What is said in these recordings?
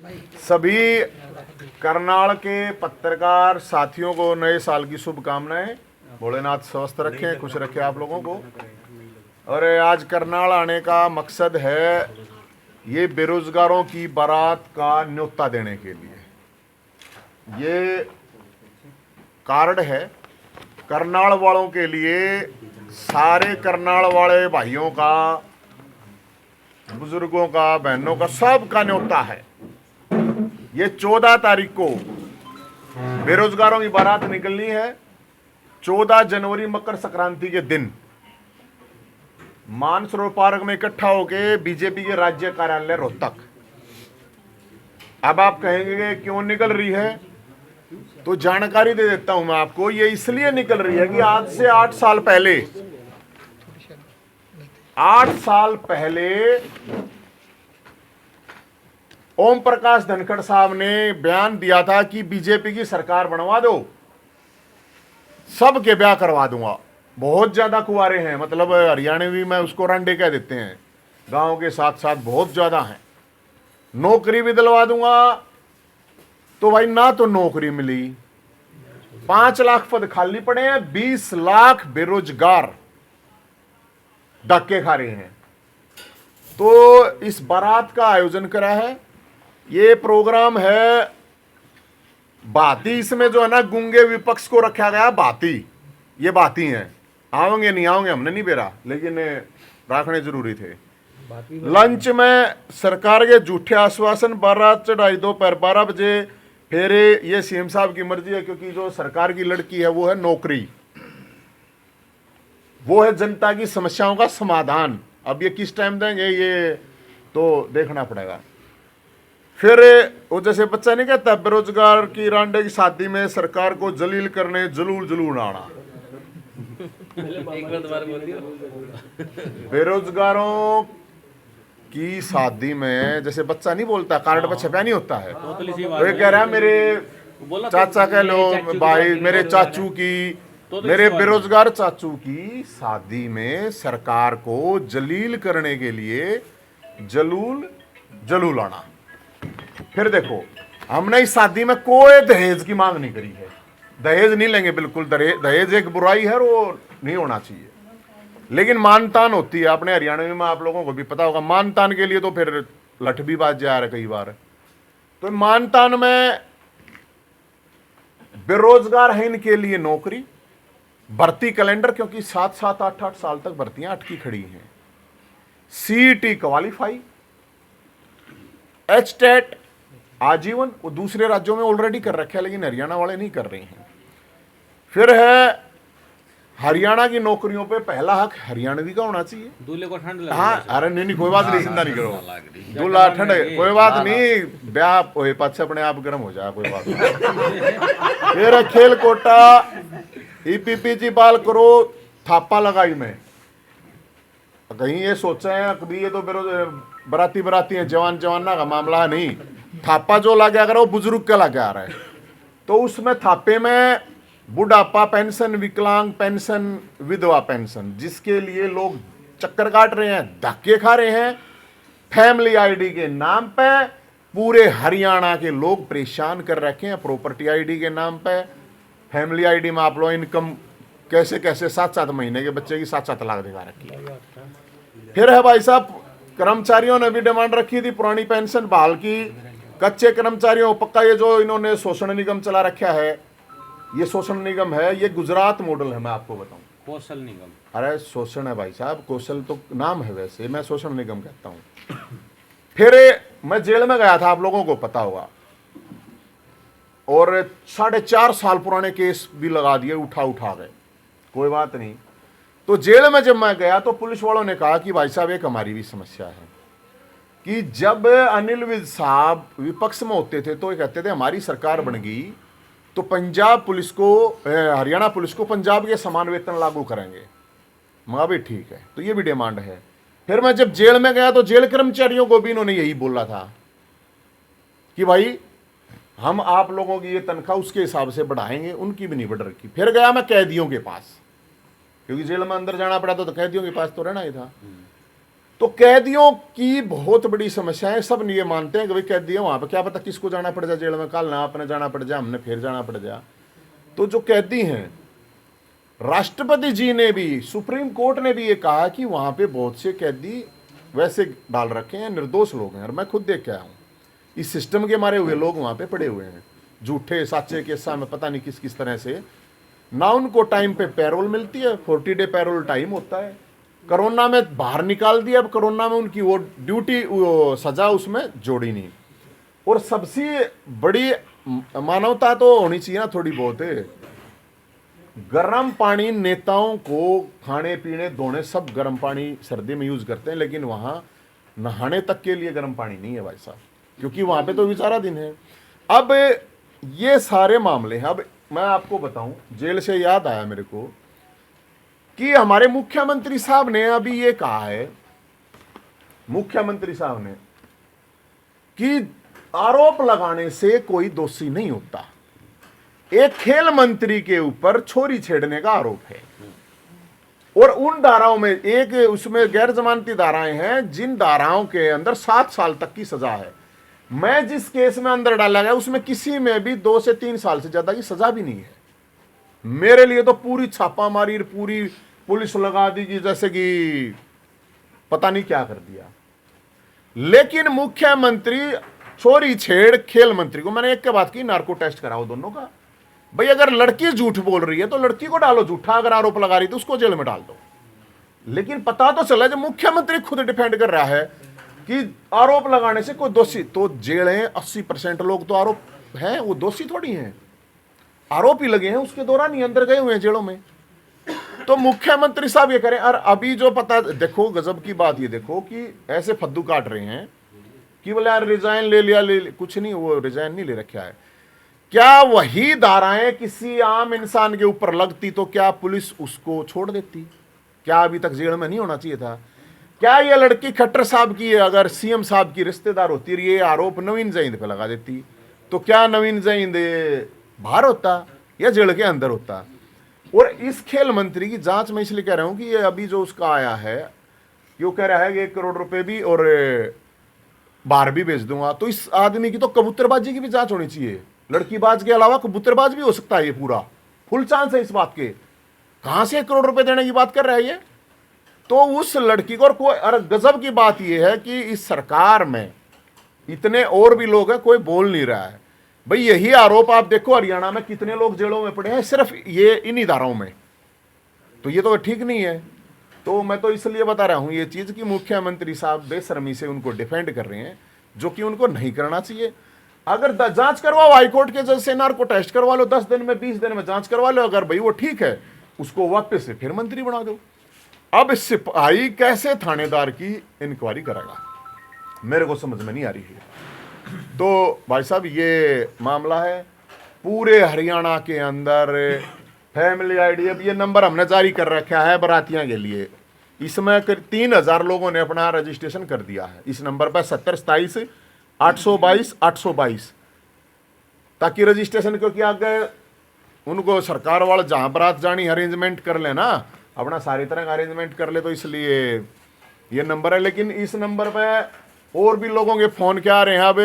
सभी करनाल के पत्रकार साथियों को नए साल की शुभकामनाएं। भोलेनाथ स्वस्थ रखे, खुश रखे आप लोगों को। और आज करनाल आने का मकसद है ये बेरोजगारों की बारात का न्योता देने के लिए। ये कार्ड है करनाल वालों के लिए, सारे करनाल वाले भाइयों का, बुजुर्गों का, बहनों का, सब का न्योता है। ये 14 तारीख को बेरोजगारों की बारात निकलनी है। 14 जनवरी मकर संक्रांति के दिन मानसरोवर पार्क में इकट्ठा होके बीजेपी के राज्य कार्यालय रोहतक। अब आप कहेंगे कि क्यों निकल रही है, तो जानकारी दे देता हूं मैं आपको। ये इसलिए निकल रही है कि आज से 8 साल पहले 8 साल पहले ओम प्रकाश धनखड़ साहब ने बयान दिया था कि बीजेपी की सरकार बनवा दो, सबके ब्याह करवा दूंगा। बहुत ज्यादा कुंवारे हैं, मतलब हरियाणवी में उसको रंडे कह देते हैं, गांव के साथ साथ बहुत ज्यादा हैं। नौकरी भी दिलवा दूंगा। तो भाई ना तो नौकरी मिली, 5 लाख पद खाली पड़े हैं, 20 लाख बेरोजगार धक्के खा रहे हैं। तो इस बारात का आयोजन करा है। ये प्रोग्राम है बाती, इसमें जो है ना गूंगे विपक्ष को रखा गया। बाती, ये बाती हैं, आओगे नहीं आओगे हमने नहीं बेरा, लेकिन रखने जरूरी थे। लंच में सरकार के झूठे आश्वासन, बारात चढ़ाई दोपहर 12 बजे, फिर ये सीएम साहब की मर्जी है, क्योंकि जो सरकार की लड़की है वो है नौकरी, वो है जनता की समस्याओं का समाधान। अब ये किस टाइम देंगे ये तो देखना पड़ेगा। फिर वो जैसे बच्चा नहीं कहता, बेरोजगार की रांडे की शादी में सरकार को जलील करने जलूल आना। बेरोजगारों की शादी में जैसे बच्चा नहीं बोलता, कार्ड पर छपा नहीं होता है, तो ये कह रहा है मेरे चाचा कह लो, भाई मेरे चाचू की, मेरे बेरोजगार चाचू की शादी में सरकार को जलील करने के लिए जलूल आना। फिर देखो, हमने इस शादी में कोई दहेज की मांग नहीं करी है, दहेज नहीं लेंगे बिल्कुल। दहेज एक बुराई है, वो नहीं होना चाहिए। लेकिन मानतान होती है, अपने हरियाणा में आप लोगों को भी पता होगा, मानतान के लिए तो फिर लठ भी बाज जा रहा है कई बार। तो मानतान में बेरोजगार है इनके लिए नौकरी, भर्ती कैलेंडर, क्योंकि 7-7, 8-8 साल तक भर्तियां अटकी खड़ी हैं। सीईटी क्वालिफाई, एचटेट आजीवन, वो दूसरे राज्यों में ऑलरेडी कर रखे हैं, लेकिन हरियाणा वाले नहीं कर रहे हैं। फिर है हरियाणा की नौकरियों पे पहला हक हरियाणवी का होना चाहिए। दूल्हे को ठंड लगे। हाँ, अरे नहीं कोई बात नहीं, चिंता नहीं करो, दूल्हा ठंड कोई बात नहीं, ब्याह होए पाछे अपने आप गर्म हो जाए, कोई बात नहीं। फिर खेल कोटा, ईपीपीजी बाल करो, थापा लगाई में। कहीं ये सोचा है कभी ये तो बराती है, जवाना का मामला है नहीं। थापा जो लगा रहा है वो बुजुर्ग का लगा रहा है, तो उसमें थापे में बुढ़ापा पेंशन, विकलांग पेंशन, विधवा पेंशन, जिसके लिए लोग चक्कर काट रहे हैं, धक्के खा रहे हैं, फैमिली आईडी के नाम पे पूरे हरियाणा के लोग परेशान कर रखे हैं। प्रॉपर्टी आईडी के नाम पे, फैमिली आईडी में आप लोग इनकम कैसे 7-7 महीने के बच्चे की 7-7 लाख दिखा रखी है। फिर है भाई साहब, कर्मचारियों ने भी डिमांड रखी थी पुरानी पेंशन बहाल की। कच्चे कर्मचारियों पक्का, ये जो इन्होंने शोषण निगम चला रखा है, ये शोषण निगम है, ये गुजरात मॉडल है। मैं आपको बताऊं, कौशल निगम, अरे शोषण है भाई साहब, कौशल तो नाम है, वैसे मैं शोषण निगम कहता हूं। फिर मैं जेल में गया था, आप लोगों को पता होगा, और 4.5 साल पुराने केस भी लगा दिए, उठा गए, कोई बात नहीं। तो जेल में जब मैं गया तो पुलिस वालों ने कहा कि भाई साहब एक हमारी भी समस्या है कि जब अनिल विज साहब विपक्ष में होते थे तो ये कहते थे हमारी सरकार बन गई तो पंजाब पुलिस को, हरियाणा पुलिस को पंजाब के समान वेतन लागू करेंगे। मैं भी ठीक है, तो ये भी डिमांड है। फिर मैं जब जेल में गया तो जेल कर्मचारियों को भी इन्होंने यही बोला था कि भाई हम आप लोगों की ये तनख्वाह उसके हिसाब से बढ़ाएंगे, उनकी भी नहीं बढ़ रखी। फिर गया मैं कैदियों के पास, क्योंकि जेल में अंदर जाना पड़ा तो कैदियों के पास तो रहना ही था। तो कैदियों की बहुत बड़ी समस्या है। सब ये मानते हैं कि भाई कैदी है वहां पर, क्या पता किसको जाना पड़ जाए जेल में, कल ना आपने जाना पड़ जाए, हमने फिर जाना पड़ जाए। तो जो कैदी हैं, राष्ट्रपति जी ने भी, सुप्रीम कोर्ट ने भी ये कहा कि वहां पे बहुत से कैदी वैसे डाल रखे हैं, निर्दोष लोग हैं। और मैं खुद देख के आया हूं, इस सिस्टम के मारे हुए लोग वहां पे पड़े हुए हैं, झूठे साचे के सामने पता नहीं किस किस तरह से। ना उनको टाइम पे पैरोल मिलती है, 40 डे पैरोल टाइम होता है। कोरोना में बाहर निकाल दिया, अब कोरोना में उनकी वो ड्यूटी, वो सजा उसमें जोड़ी नहीं। और सबसे बड़ी मानवता तो होनी चाहिए ना थोड़ी बहुत है। गर्म पानी नेताओं को खाने पीने धोने सब गर्म पानी सर्दी में यूज करते हैं, लेकिन वहां नहाने तक के लिए गर्म पानी नहीं है भाई साहब, क्योंकि वहां पे तो बेचारा दिन है। अब ये सारे मामले हैं। अब मैं आपको बताऊं, जेल से याद आया मेरे को कि हमारे मुख्यमंत्री साहब ने अभी ये कहा है, मुख्यमंत्री साहब ने, कि आरोप लगाने से कोई दोषी नहीं होता। एक खेल मंत्री के ऊपर छोरी छेड़ने का आरोप है, और उन धाराओं में एक उसमें गैर जमानती धाराएं हैं, जिन धाराओं के अंदर 7 साल तक की सजा है। मैं जिस केस में अंदर डाला गया उसमें किसी में भी 2 से 3 साल से ज्यादा की सजा भी नहीं है। मेरे लिए तो पूरी छापामारी, पूरी पुलिस लगा दी कि जैसे कि पता नहीं क्या कर दिया। लेकिन मुख्यमंत्री चोरी छेड़ खेल मंत्री को, मैंने एक के बात की, नार्को टेस्ट कराओ दोनों का। भाई अगर लड़की झूठ बोल रही है तो लड़की को डालो झूठा, अगर आरोप लगा रही तो उसको जेल में डाल दो। लेकिन पता तो चला, जब मुख्यमंत्री खुद डिफेंड कर रहा है कि आरोप लगाने से कोई दोषी, तो जेलें 80% लोग तो आरोप हैं, वो दोषी थोड़ी हैं, आरोप ही लगे हैं, उसके दौरान ही अंदर गए हुए हैं जेलों में। तो मुख्यमंत्री साहब ये करें। और अभी जो पता, देखो गजब की बात ये देखो कि ऐसे फद्दू काट रहे हैं कि बोले यार रिजाइन ले लिया, कुछ नहीं, वो रिजाइन नहीं ले रखा है। क्या वही धाराएं किसी आम इंसान के ऊपर लगती तो क्या पुलिस उसको छोड़ देती? क्या अभी तक जेल में नहीं होना चाहिए था? क्या ये लड़की खट्टर साहब की अगर सीएम साहब की रिश्तेदार होती और ये आरोप नवीन जैद पे लगा देती, तो क्या नवीन जैद बाहर होता या जेल के अंदर होता? और इस खेल मंत्री की जांच मैं इसलिए कह रहा हूं कि ये अभी जो उसका आया है, वो कह रहा है कि 1 करोड़ रुपए भी और बाहर भी भेज दूंगा। तो इस आदमी की तो कबूतरबाजी की भी जांच होनी चाहिए। लड़कीबाज के अलावा कबूतरबाज भी हो सकता है, ये पूरा फुल चांस है इस बात के। कहां से 1 करोड़ रुपए देने की बात कर रहा है ये? तो उस लड़की को, और कोई, अरे गजब की बात यह है कि इस सरकार में इतने और भी लोग हैं, कोई बोल नहीं रहा है। भाई यही आरोप आप देखो हरियाणा में कितने लोग जेलों में पड़े हैं सिर्फ ये इन्हीं धाराओं में। तो ये तो ठीक नहीं है। तो मैं तो इसलिए बता रहा हूं ये चीज कि मुख्यमंत्री साहब बेशर्मी से उनको डिफेंड कर रहे हैं, जो कि उनको नहीं करना चाहिए। अगर जांच करवाओ हाईकोर्ट के जज से, नार्को टेस्ट करवा लो, 10 दिन में 20 दिन में जांच करवा लो। अगर भाई वो ठीक है, उसको वापस से फिर मंत्री बना दो। अब सिपाही कैसे थानेदार की इंक्वायरी करेगा, मेरे को समझ में नहीं आ रही है। तो भाई साहब ये मामला है पूरे हरियाणा के अंदर। फैमिली आईडी, अब ये नंबर हमने जारी कर रखा है बरातियां के लिए, इसमें 3000 लोगों ने अपना रजिस्ट्रेशन कर दिया है इस नंबर पर 7027 822 822, ताकि रजिस्ट्रेशन, क्योंकि आगे उनको सरकार वाले जहां बारात जानी अरेंजमेंट कर लेना, अपना सारी तरह का अरेंजमेंट कर ले, तो इसलिए ये नंबर है। लेकिन इस नंबर पे और भी लोगों के फोन क्या आ रहे हैं अब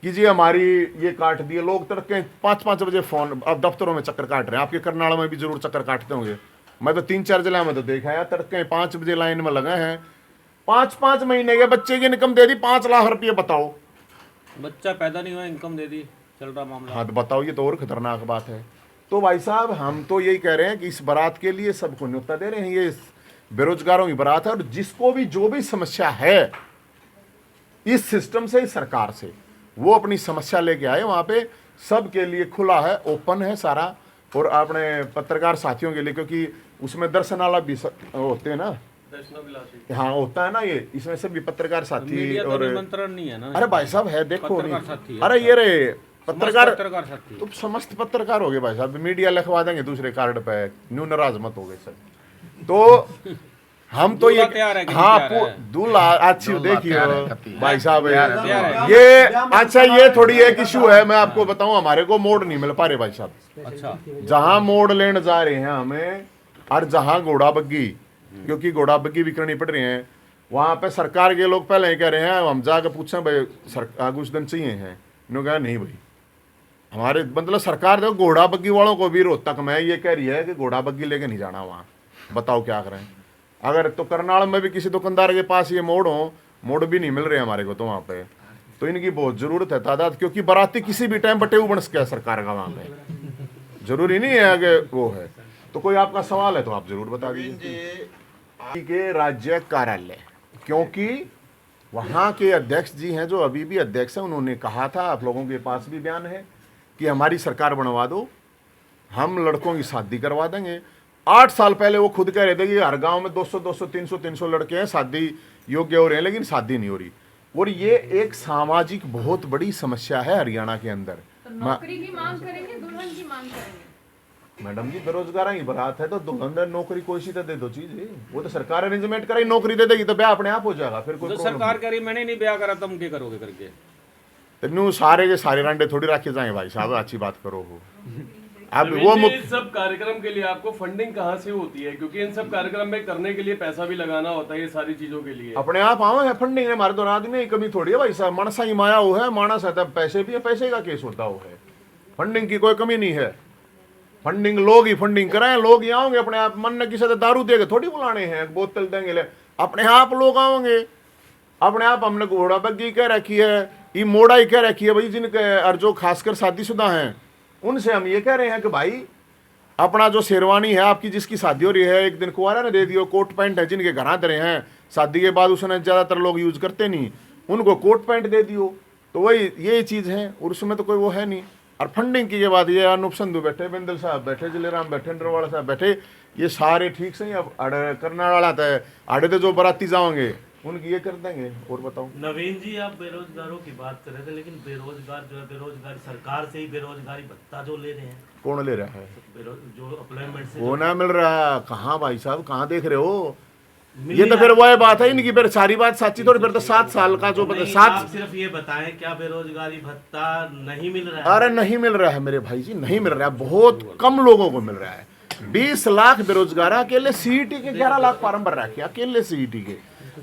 कि जी हमारी ये काट दिए। लोग तड़के 5-5 बजे फोन, अब दफ्तरों में चक्कर काट रहे हैं। आपके करनाल में भी जरूर चक्कर काटते होंगे, मैं तो 3-4 जिला में तो देखा है, तड़के 5 बजे लाइन में लगे हैं। 5-5 महीने के बच्चे की इनकम दे दी 5 लाख रुपये। बताओ, बच्चा पैदा नहीं हुआ इनकम दे दी, चल रहा मामला। हाँ तो बताओ, ये तो और खतरनाक बात है। तो भाई साहब हम तो यही कह रहे हैं कि इस बारात के लिए सबको न्योता दे रहे हैं, ये बेरोजगारों की बारात है। और जिसको भी जो भी समस्या है इस सिस्टम से, इस सरकार से, वो अपनी समस्या लेके आए। वहां पे सबके लिए खुला है, ओपन है सारा। और अपने पत्रकार साथियों के लिए, क्योंकि उसमें दर्शनाला भी होते हैं ना, हाँ होता है ना, ये इसमें से भी पत्रकार साथी और निमंत्रण नहीं है ना। अरे भाई साहब है, देखो नहीं, अरे ये रे पत्रकार साथी, तो समस्त पत्रकार हो गए भाई साहब। मीडिया लिखवा देंगे दूसरे कार्ड पे, न्यू नाराज मत हो गए सब। तो हम तो ये, हाँ दूल्हा अच्छी देखिए भाई साहब ये, अच्छा ये थोड़ी एक इशू है, मैं आपको बताऊं, हमारे को मोड़ नहीं मिल पा रहे भाई साहब। अच्छा, जहां मोड़ लेने जा रहे हैं हमें, और जहां घोड़ा बग्गी, क्योंकि घोड़ा बग्गी भी करनी पड़ रही है, वहाँ पे सरकार के लोग पहले ही कह रहे हैं, हम जाकर पूछे भाई कुछ दिन चाहिए हैं, इन्होंने कहा नहीं भाई हमारे मतलब सरकार देखो घोड़ा बग्गी वालों को भी रोहतक में ये कह रही है कि घोड़ा बग्गी लेके नहीं जाना वहाँ, बताओ क्या करें। अगर तो करनाल में भी किसी दुकानदार के पास ये मोड़ भी नहीं मिल रहे हमारे को तो वहाँ पे, तो इनकी बहुत जरूरत है तादाद, क्योंकि बाराती किसी भी टाइम बटे बन सके सरकार का वहाँ पे, जरूरी नहीं है कि वो है। तो कोई आपका सवाल है तो आप जरूर बता दीजिए। के राज्य कार्यालय, क्योंकि वहाँ के अध्यक्ष जी हैं जो अभी भी अध्यक्ष हैं, उन्होंने कहा था, आप लोगों के पास भी बयान है कि हमारी सरकार बनवा दो, हम लड़कों की शादी करवा देंगे। 8 साल पहले वो खुद कह रहे थे कि हर गांव में 200 300 लड़के हैं शादी योग्य हो रहे हैं, लेकिन शादी नहीं हो रही। और ये एक सामाजिक बहुत बड़ी समस्या है हरियाणा के अंदर। तो नौकरी की मांग करेंगे, दुल्हन की मांग करेंगे। मैडम जी बेरोजगार की बात है तो दुल्हन नौकरी कोई सी तो दे दो चीज, वो तो सरकार अरेंजमेंट कराई, नौकरी दे देगी तो ब्याह अपने आप हो जाएगा। फिर कोई तो सरकार कह रही मैंने नहीं ब्याह करा, तुम क्या करोगे करके? तो सारे के सारे रंडे थोड़ी रखे जाए भाई साहब, अच्छी बात करो हो। अब वो वो इन सब कार्यक्रम के लिए आपको फंडिंग कहाँ से होती है? क्योंकि इन सब कार्यक्रम में करने के लिए पैसा भी लगाना होता है, ये सारी चीजों के लिए अपने आप आवे है फंडिंग है, हमारे तो आदमी में कमी थोड़ी है भाई साहब, मानसा ही माया हो है, मानस है तब पैसे भी है, पैसे का केस होता हो है, फंडिंग की कोई कमी नहीं है। फंडिंग लोग ही फंडिंग कराएं, लोग ही आओगे अपने आप, मन ने किसी से दारू देके थोड़ी बुलाने हैं, बोतल देंगे ले, अपने आप लोग आओगे अपने आप। हमने घोड़ा बग्गी कह रखी है, ये मोड़ा ही कह रखी है भाई, जिनके और जो खासकर शादीशुदा हैं उनसे हम ये कह रहे हैं कि भाई अपना जो शेरवानी है आपकी, जिसकी शादी हो रही है, एक दिन कुआरा ने दे दियो, कोट पैंट है जिनके घर दे रहे हैं शादी के बाद, उसने ज्यादातर लोग यूज करते नहीं, उनको कोट पैंट दे दियो, तो वही यही चीज है, और उसमें तो कोई वो है नहीं। और फंडिंग की बात ये अनूप संधू बैठे, बिंदल साहब बैठे, जिलेराम बैठे, नरवाला साहब बैठे, ये सारे ठीक से अब करने वाला था, आड़े तो जो बराती जाओगे उनकी ये कर देंगे। और बताओ नवीन जी, आप बेरोजगारों की बात कर रहे थे, लेकिन बेरोजगार जो है, बेरोजगारी सरकार से ही बेरोजगारी भत्ता जो ले रहे हैं, कौन ले रहा है? जो अप्लायमेंट से वो ना मिल रहा, कहाँ भाई साहब कहाँ देख रहे हो? ये तो फिर वही बात है इनकी, फिर सारी बात सच्ची थोड़ी, फिर तो 7 साल का जो नहीं, 7 आप सिर्फ ये बताएं क्या बेरोजगारी भत्ता नहीं मिल रहा है? अरे नहीं मिल रहा है मेरे भाई जी, नहीं मिल रहा है, बहुत कम लोगों को मिल रहा है। 20 लाख बेरोजगार अकेले सीईटी के 11 लाख फॉर्म भर रखे, अकेले सीईटी के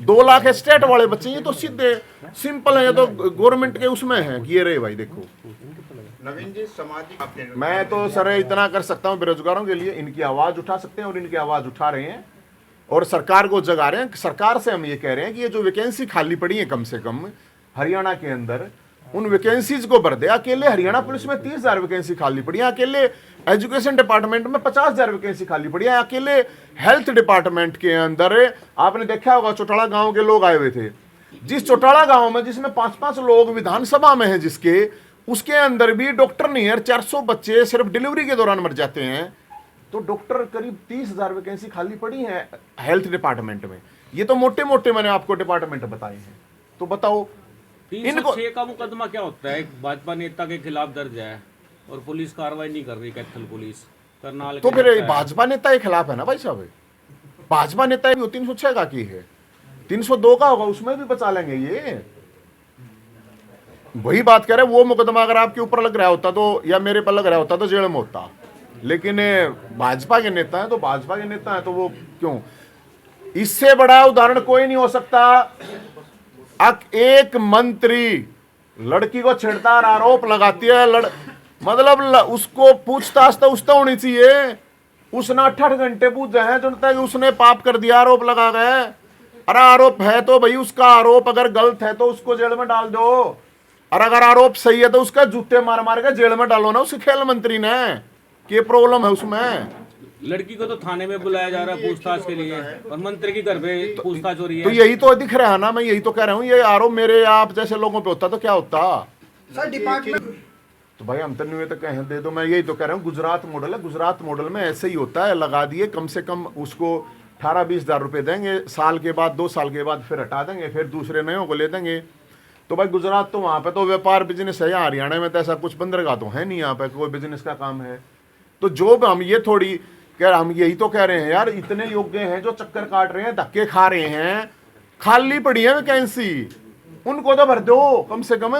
2 लाख स्टेट वाले बच्चे, ये तो सीधे सिंपल है, ये तो गवर्नमेंट के उसमें है कि ये रहे भाई देखो। नवीन जी सामाजिक, मैं तो सर इतना कर सकता हूँ बेरोजगारों के लिए, इनकी आवाज उठा सकते हैं और इनकी आवाज उठा रहे हैं और सरकार को जगा रहे हैं। सरकार से हम ये कह रहे हैं कि ये जो वैकेंसी खाली पड़ी है कम से कम हरियाणा के अंदर, उन वैकेंसीज को भर दे। अकेले हरियाणा पुलिस में 30,000 वैकेंसी खाली पड़ी है, अकेले एजुकेशन डिपार्टमेंट में 50,000 वैकेंसी खाली पड़ी है, अकेले हेल्थ डिपार्टमेंट के अंदर आपने देखा होगा चौटाला गांव के लोग आए हुए थे, जिस चौटाला गांव में जिसमें 5-5 लोग विधानसभा में हैं, जिसके उसके अंदर भी डॉक्टर नहीं है, 400 बच्चे सिर्फ डिलीवरी के दौरान मर जाते हैं। तो डॉक्टर करीब 30,000 वैकेंसी खाली पड़ी है हेल्थ डिपार्टमेंट में। ये तो मोटे मोटे मैंने आपको डिपार्टमेंट बताए हैं। तो बताओ 306 का मुकदमा क्या होता है? एक भाजपा नेता के खिलाफ दर्ज है और पुलिस कार्रवाई नहीं कर रही, कैथल पुलिस करनाल। तो फिर भाजपा नेता के खिलाफ है ना भाई साहब, भाजपा नेता भी 306 का की है, 302 का होगा, उसमें भी बचा लेंगे। ये वही बात कह रहे, वो मुकदमा अगर आपके ऊपर लग रहा होता तो, या मेरे पर लग रहा होता तो जेल में होता, लेकिन भाजपा के नेता है तो भाजपा के नेता है तो वो क्यों? इससे बड़ा उदाहरण कोई नहीं हो सकता। एक मंत्री लड़की को छेड़ता और आरोप लगाती है, मतलब उसको पूछताछ तो उससे होनी चाहिए। उसने 8 घंटे पूछे हैं जनता कि उसने पाप कर दिया, आरोप लगा गए। अरे आरोप है तो भाई उसका आरोप अगर गलत है तो उसको जेल में डाल दो, और अगर आरोप सही है तो उसका जूते मार मार के जेल में डालो ना उस खेल मंत्री ने, कि प्रॉब्लम है उसमें। लड़की को तो थाने में बुलाया जा रहा है पूछताछ के लिए, और मंत्री की घर पे पूछताछ हो रही है। तो यही तो दिख रहा है ना, मैं यही तो कह रहा हूँ, ये आरोप मेरे आप जैसे लोगों पे होता तो क्या होता सर डिपार्टमेंट। तो भाई हम तो नहीं तो कहें दे दो। मैं यही तो कह रहा हूँ, गुजरात मॉडल है, गुजरात मॉडल में ऐसे ही होता है, लगा दिए कम से कम उसको 18-20 हज़ार रुपये देंगे, साल के बाद 2 साल के बाद फिर हटा देंगे, फिर दूसरे नयों को ले देंगे। तो भाई गुजरात तो वहाँ पे तो व्यापार बिजनेस है, हरियाणा में तो ऐसा कुछ बंदरगाह तो है नहीं, यहाँ पे कोई बिजनेस का काम है। तो जो हम ये थोड़ी कह हम यही तो कह रहे हैं यार, इतने योग्य हैं जो चक्कर काट रहे हैं, धक्के खा रहे हैं, खाली पड़ी है वैकेंसी, उनको तो भर दो कम से कम।